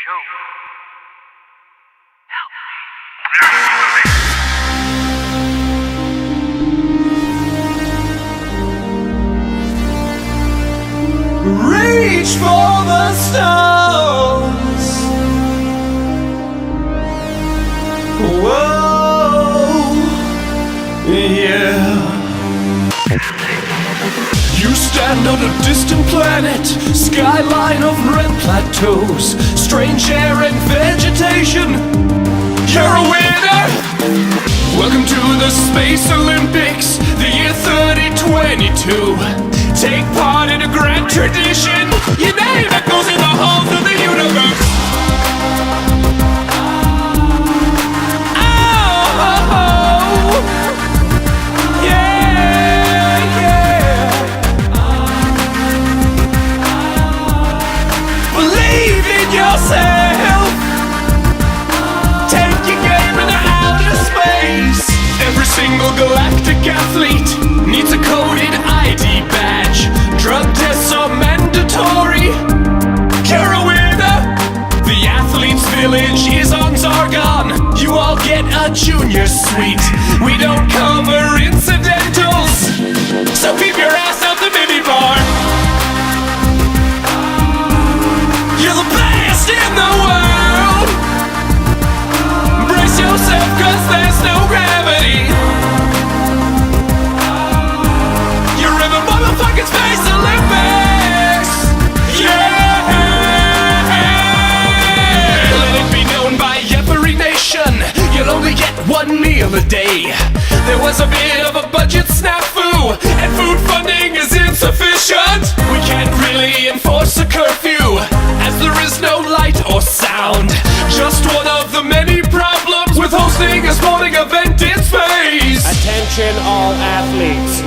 Show. Reach for the stars. Whoa, yeah. You stand on a distant planet, skyline of red plateaus, strange air and vegetation. You're a winner! Welcome to the Space Olympics, the year 3022. Take part in a grand tradition. Your name echoes in the halls of the universe. Oh, yeah, yeah. Believe in yourself. Take your game into outer space. Every single galactic athlete needs a coded ID badge. Drug tests are mandatory. You're a winner. The athlete's village is on Zargon. You all get a junior suite. We don't cover incidentals, so keep your ass out the minibar. You're the best in the world. Brace yourself, 'cause there's no gravity. You're in the motherfucking Space Olympics. Yeah. Let it be known by every nation, you'll only get one meal a day. There was a bit of a budget snafu, and food funding is insufficient. We can't really enforce a curfew, as there is no light or sound. Just one of the many problems with hosting a sporting event in space. Attention all athletes.